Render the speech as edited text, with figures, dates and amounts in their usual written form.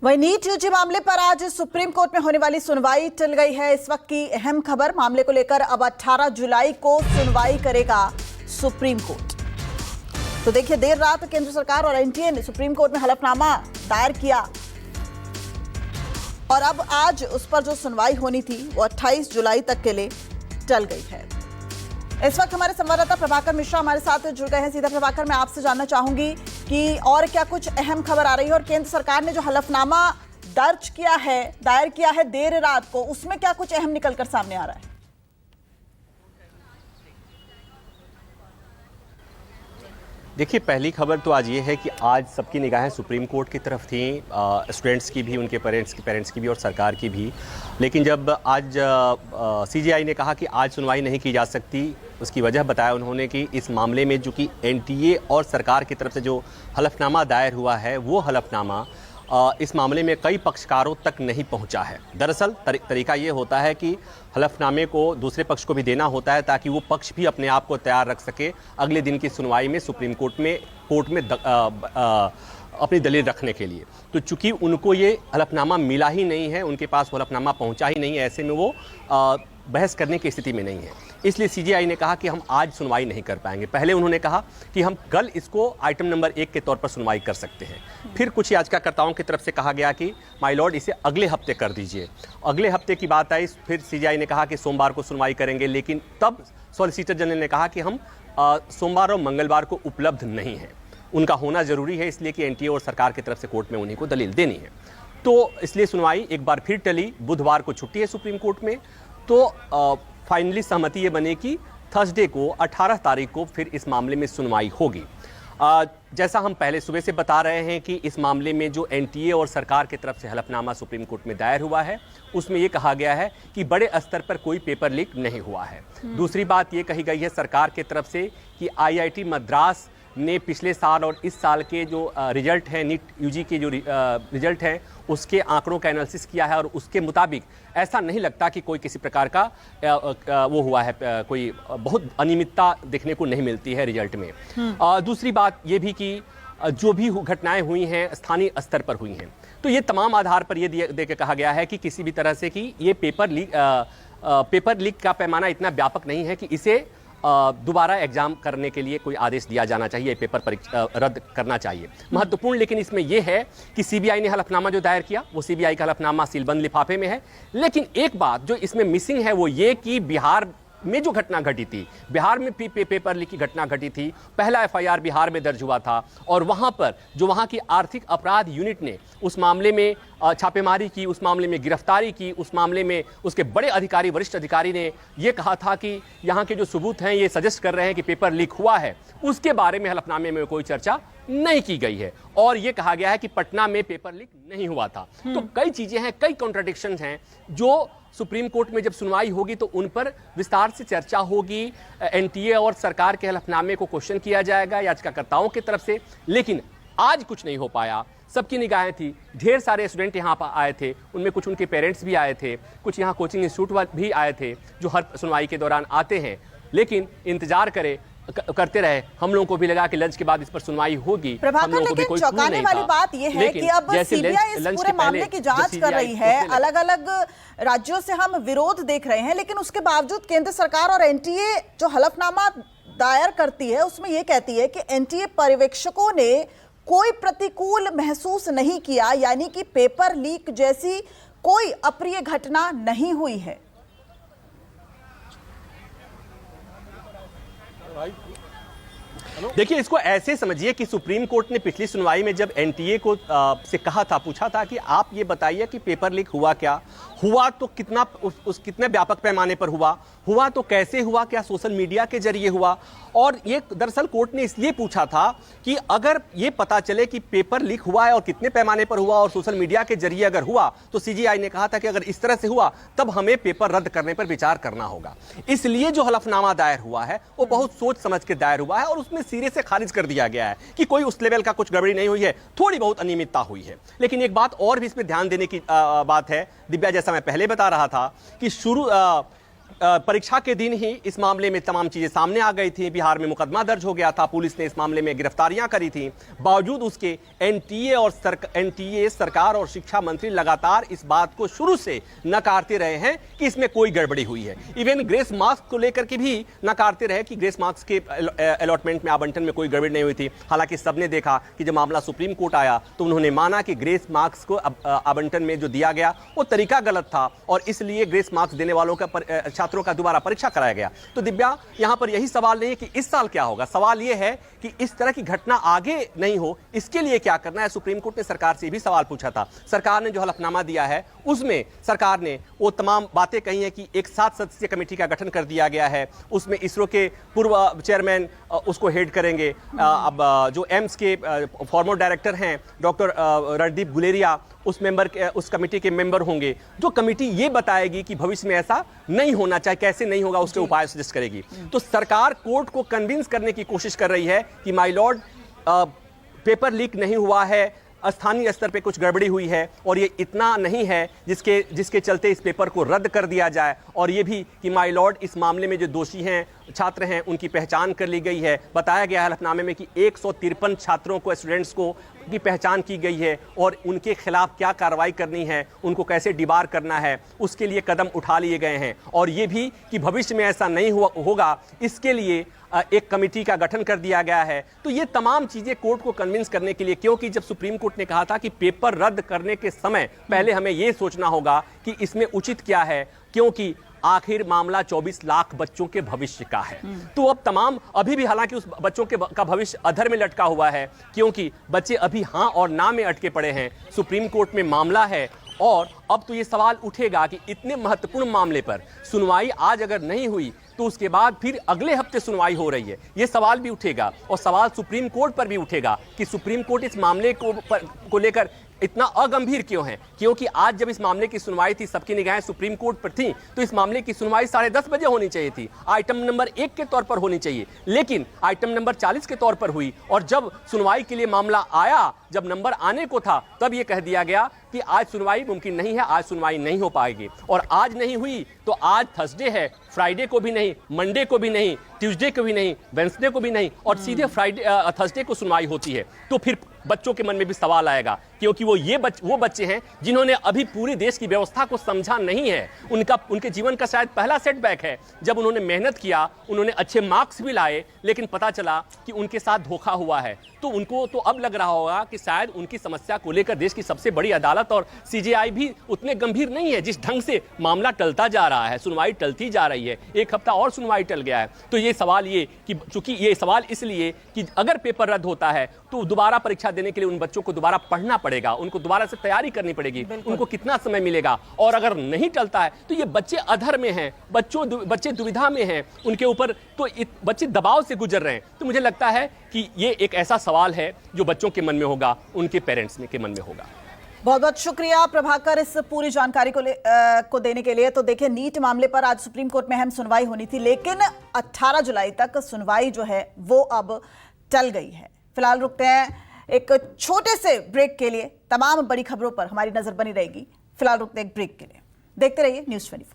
वहीं NEET UG मामले पर आज सुप्रीम कोर्ट में होने वाली सुनवाई टल गई है। इस वक्त की अहम खबर, मामले को लेकर अब 18 जुलाई को सुनवाई करेगा सुप्रीम कोर्ट। तो देखिए, देर रात केंद्र सरकार और एनटीए ने सुप्रीम कोर्ट में हलफनामा दायर किया और अब आज उस पर जो सुनवाई होनी थी वो 28 जुलाई तक के लिए टल गई है। इस वक्त हमारे संवाददाता प्रभाकर मिश्रा हमारे साथ जुड़ गए हैं। सीधा प्रभाकर, मैं आपसे जानना चाहूंगी कि और क्या कुछ अहम खबर आ रही है और केंद्र सरकार ने जो हलफनामा दायर किया है देर रात को, उसमें क्या कुछ अहम निकलकर सामने आ रहा है? देखिए, पहली खबर तो आज ये है कि आज सबकी निगाहें सुप्रीम कोर्ट की तरफ थी, स्टूडेंट्स की भी, उनके पेरेंट्स की भी और सरकार की भी। लेकिन जब आज सीजेआई ने कहा कि आज सुनवाई नहीं की जा सकती, उसकी वजह बताया उन्होंने कि इस मामले में जो कि एनटीए और सरकार की तरफ से जो हलफनामा दायर हुआ है वो हलफनामा इस मामले में कई पक्षकारों तक नहीं पहुंचा है। दरअसल तरीका ये होता है कि हलफनामे को दूसरे पक्ष को भी देना होता है ताकि वो पक्ष भी अपने आप को तैयार रख सके अगले दिन की सुनवाई में सुप्रीम कोर्ट में अपनी दलील रखने के लिए। तो चूंकि उनको ये हलफनामा मिला ही नहीं है, उनके पास वो हलफनामा पहुंचा ही नहीं है, ऐसे में वो बहस करने की स्थिति में नहीं है। इसलिए सीजेआई ने कहा कि हम आज सुनवाई नहीं कर पाएंगे। पहले उन्होंने कहा कि हम कल इसको आइटम नंबर 1 के तौर पर सुनवाई कर सकते हैं। फिर कुछ याचिकाकर्ताओं की तरफ से कहा गया कि माय लॉर्ड, इसे अगले हफ्ते कर दीजिए। अगले हफ्ते की बात आई, फिर सीजेआई ने कहा कि सोमवार को सुनवाई करेंगे, लेकिन तब सॉलिसिटर जनरल ने कहा कि हम सोमवार और मंगलवार को उपलब्ध नहीं हैं, उनका होना जरूरी है, इसलिए कि एनटीए और सरकार की तरफ से कोर्ट में उन्हीं को दलील देनी है। तो इसलिए सुनवाई एक बार फिर टली। बुधवार को छुट्टी है सुप्रीम कोर्ट में, तो फाइनली सहमति ये बने कि थर्सडे को 18 तारीख को फिर इस मामले में सुनवाई होगी। जैसा हम पहले सुबह से बता रहे हैं कि इस मामले में जो एनटीए और सरकार की तरफ से हलफनामा सुप्रीम कोर्ट में दायर हुआ है उसमें ये कहा गया है कि बड़े स्तर पर कोई पेपर लीक नहीं हुआ है। दूसरी बात ये कही गई है सरकार की तरफ से कि आईआईटी मद्रास ने पिछले साल और इस साल के जो रिजल्ट हैं, नीट यूजी के जो रिजल्ट हैं, उसके आंकड़ों का एनालिसिस किया है और उसके मुताबिक ऐसा नहीं लगता कि कोई किसी प्रकार का वो हुआ है, कोई बहुत अनियमितता देखने को नहीं मिलती है रिजल्ट में। दूसरी बात ये भी कि जो भी घटनाएं हुई हैं स्थानीय स्तर पर हुई हैं, तो ये तमाम आधार पर ये दे के कहा गया है कि किसी भी तरह से कि ये पेपर लीक का पैमाना इतना व्यापक नहीं है कि इसे दोबारा एग्जाम करने के लिए कोई आदेश दिया जाना चाहिए, पेपर परीक्षा रद्द करना चाहिए। महत्वपूर्ण लेकिन इसमें यह है कि सीबीआई ने हलफनामा जो दायर किया वो सीबीआई का हलफनामा सीलबंद लिफाफे में है। लेकिन एक बात जो इसमें मिसिंग है वो ये कि बिहार में जो घटना घटी थी, बिहार में पेपर लीक की घटना घटी थी, पहला एफआईआर बिहार में दर्ज हुआ था और वहां पर जो वहां की आर्थिक अपराध यूनिट ने उस मामले में छापेमारी की, उस मामले में गिरफ्तारी की, उस मामले में उसके बड़े अधिकारी, वरिष्ठ अधिकारी ने यह कहा था कि यहाँ के जो सबूत हैं ये सजेस्ट कर रहे हैं कि पेपर लीक हुआ है। उसके बारे में हलफनामे में कोई चर्चा नहीं की गई है और यह कहा गया है कि पटना में पेपर लीक नहीं हुआ था। तो कई चीजें हैं, कई कॉन्ट्राडिक्शंस हैं जो सुप्रीम कोर्ट में जब सुनवाई होगी तो उन पर विस्तार से चर्चा होगी। एनटीए और सरकार के हलफनामे को क्वेश्चन किया जाएगा याचिकाकर्ताओं की तरफ से। लेकिन आज कुछ नहीं हो पाया, सबकी निगाहें थी, ढेर सारे स्टूडेंट यहाँ पर आए थे, उनमें कुछ उनके पेरेंट्स भी आए थे, कुछ यहाँ कोचिंग इंस्टीट्यूट भी आए थे जो हर सुनवाई के दौरान आते हैं। लेकिन इंतजार करते रहे, हम लोगों को भी लगा कि लंच के बाद इस पर सुनवाई होगी। प्रभाकर, लेकिन चौंकाने वाली बात यह है कि अब सीबीआई इस पूरे मामले की जांच कर रही है, अलग अलग राज्यों से हम विरोध देख रहे हैं, लेकिन उसके बावजूद केंद्र सरकार और एनटीए जो हलफनामा दायर करती है उसमें यह कहती है कि एनटीए पर्यवेक्षकों ने कोई प्रतिकूल महसूस नहीं किया, यानी कि पेपर लीक जैसी कोई अप्रिय घटना नहीं हुई है। देखिए, इसको ऐसे समझिए कि सुप्रीम कोर्ट ने पिछली सुनवाई में जब एनटीए को से कहा था, पूछा था कि आप ये बताइए कि पेपर लीक हुआ क्या, हुआ तो कितना, कितने व्यापक पैमाने पर हुआ तो कैसे हुआ, क्या सोशल मीडिया के जरिए हुआ। और ये दरअसल कोर्ट ने इसलिए पूछा था कि अगर ये पता चले कि पेपर लीक हुआ है और कितने पैमाने पर हुआ और सोशल मीडिया के जरिए अगर हुआ, तो सीजीआई ने कहा था कि अगर इस तरह से हुआ तब हमें पेपर रद्द करने पर विचार करना होगा। इसलिए जो हलफनामा दायर हुआ है वो बहुत सोच समझ के दायर हुआ है और उसमें सिरे से खारिज कर दिया गया है कि कोई उस लेवल का कुछ गड़बड़ी नहीं हुई है, थोड़ी बहुत अनियमितता हुई है। लेकिन एक बात और भी इसमें ध्यान देने की बात है दिव्या, जैसा मैं पहले बता रहा था कि परीक्षा के दिन ही इस मामले में तमाम चीजें सामने आ गई थी। बिहार में मुकदमा दर्ज हो गया था, पुलिस ने इस मामले में गिरफ्तारियां करी थी। बावजूद उसके एनटीए सरकार और शिक्षा मंत्री लगातार इस बात को शुरू से नकारते रहे हैं कि इसमें कोई गड़बड़ी हुई है। इवन ग्रेस मार्क्स को लेकर के भी नकारते रहे कि ग्रेस मार्क्स के अलॉटमेंट में, आवंटन में कोई गड़बड़ी नहीं हुई थी। हालांकि सबने देखा कि जब मामला सुप्रीम कोर्ट आया तो उन्होंने माना कि ग्रेस मार्क्स को आवंटन में जो दिया गया वो तरीका गलत था और इसलिए ग्रेस मार्क्स देने वालों का छात्रों का दोबारा परीक्षा कराया गया। तो दिव्या, यहां पर यही सवाल नहीं है कि इस साल क्या होगा, सवाल यह है कि इस तरह की घटना आगे नहीं हो, इसके लिए क्या करना है। सुप्रीम कोर्ट ने सरकार से भी सवाल पूछा था। सरकार ने जो हलफनामा दिया है उसमें सरकार ने वो तमाम बातें कही हैं कि एक 7 सदस्यीय कमेटी का गठन कर दिया गया है, उसमें इसरो के पूर्व चेयरमैन उसको हेड करेंगे। अब जो एम्स के फॉर्मर डायरेक्टर हैं डॉक्टर रणदीप गुलेरिया उस कमेटी के मेंबर होंगे। जो कमेटी ये बताएगी कि भविष्य में ऐसा नहीं होना चाहिए, कैसे नहीं होगा उसके उपाय सजेस्ट करेगी। तो सरकार कोर्ट को कन्विंस करने की कोशिश कर रही है कि माय लॉर्ड, पेपर लीक नहीं हुआ है, स्थानीय स्तर पे कुछ गड़बड़ी हुई है और ये इतना नहीं है जिसके चलते इस पेपर को रद्द कर दिया जाए। और ये भी कि माय लॉर्ड, इस मामले में जो दोषी हैं, छात्र हैं, उनकी पहचान कर ली गई है। बताया गया है हलफनामे में कि 153 छात्रों को, स्टूडेंट्स को की पहचान की गई है और उनके खिलाफ क्या कार्रवाई करनी है, उनको कैसे डिबार करना है, उसके लिए कदम उठा लिए गए हैं। और ये भी कि भविष्य में ऐसा नहीं होगा, इसके लिए एक कमेटी का गठन कर दिया गया है। तो ये तमाम चीजें कोर्ट को कन्विंस करने के लिए, क्योंकि जब सुप्रीम कोर्ट ने कहा था कि पेपर रद्द करने के समय पहले हमें यह सोचना होगा कि इसमें उचित क्या है, क्योंकि आखिर मामला 24 लाख बच्चों के भविष्य का है। तो अब तमाम अभी भी, हालांकि उस बच्चों का भविष्य अधर में लटका हुआ है, क्योंकि बच्चे अभी हां और ना में अटके पड़े हैं। सुप्रीम कोर्ट में मामला है और अब तो ये सवाल उठेगा कि इतने महत्वपूर्ण मामले पर सुनवाई आज अगर नहीं हुई तो उसके बाद फिर अगले हफ्ते सुनवाई हो रही है, ये सवाल भी उठेगा। और सवाल सुप्रीम कोर्ट पर भी उठेगा कि सुप्रीम कोर्ट इस मामले को लेकर इतना अगंभीर क्यों है। क्योंकि आज जब इस मामले की सुनवाई थी, सबकी निगाहें सुप्रीम कोर्ट पर थी, तो इस मामले की सुनवाई 10:30 बजे होनी चाहिए थी, आइटम नंबर 1 के तौर पर होनी चाहिए, लेकिन आइटम नंबर 40 के तौर पर हुई। और जब सुनवाई के लिए मामला आया, जब नंबर आने को था, तब यह कह दिया गया कि आज सुनवाई मुमकिन नहीं है, आज सुनवाई नहीं हो पाएगी। और आज नहीं हुई तो आज थर्सडे है, फ्राइडे को भी नहीं, मंडे को भी नहीं, ट्यूसडे को भी नहीं, वेडनेसडे को भी नहीं, और सीधे थर्सडे को सुनवाई होती है। तो फिर बच्चों के मन में भी सवाल आएगा, क्योंकि वो बच्चे हैं जिन्होंने अभी पूरे देश की व्यवस्था को समझा नहीं है। उनके जीवन का शायद पहला सेटबैक है, जब उन्होंने मेहनत किया, उन्होंने अच्छे मार्क्स भी लाए, लेकिन पता चला कि उनके साथ धोखा हुआ है। तो उनको तो अब लग रहा होगा कि शायद उनकी समस्या को लेकर देश की सबसे बड़ी अदालत और सीजेआई भी उतने गंभीर नहीं है। जिस ढंग से मामला टलता जा रहा है, सुनवाई टलती जा रही है, एक हफ्ता और सुनवाई टल गया है। तो ये सवाल ये कि चूंकि ये सवाल इसलिए कि अगर पेपर रद्द होता है तो दोबारा परीक्षा देने के लिए उन बच्चों को दोबारा पढ़ना पड़ेगा, उनको दोबारा से तैयारी करनी पड़ेगी, उनको कितना समय मिलेगा। और अगर नहीं टलता है तो ये बच्चे अधर में हैं, बच्चे दुविधा में हैं, उनके ऊपर तो बच्चे दबाव से गुजर रहे हैं। तो मुझे लगता है कि ये एक ऐसा सवाल है जो बच्चों के मन में होगा, उनके पेरेंट्स के मन में होगा। बहुत बहुत शुक्रिया प्रभाकर इस पूरी जानकारी को देने के लिए। तो देखिए, नीट मामले पर आज सुप्रीम कोर्ट में अहम सुनवाई होनी थी, लेकिन 18 जुलाई तक सुनवाई जो है वो अब टल गई है। फिलहाल रुकते हैं एक छोटे से ब्रेक के लिए। तमाम बड़ी खबरों पर हमारी नजर बनी रहेगी। फिलहाल रुकते हैं एक ब्रेक के लिए। देखते रहिए न्यूज़ 24।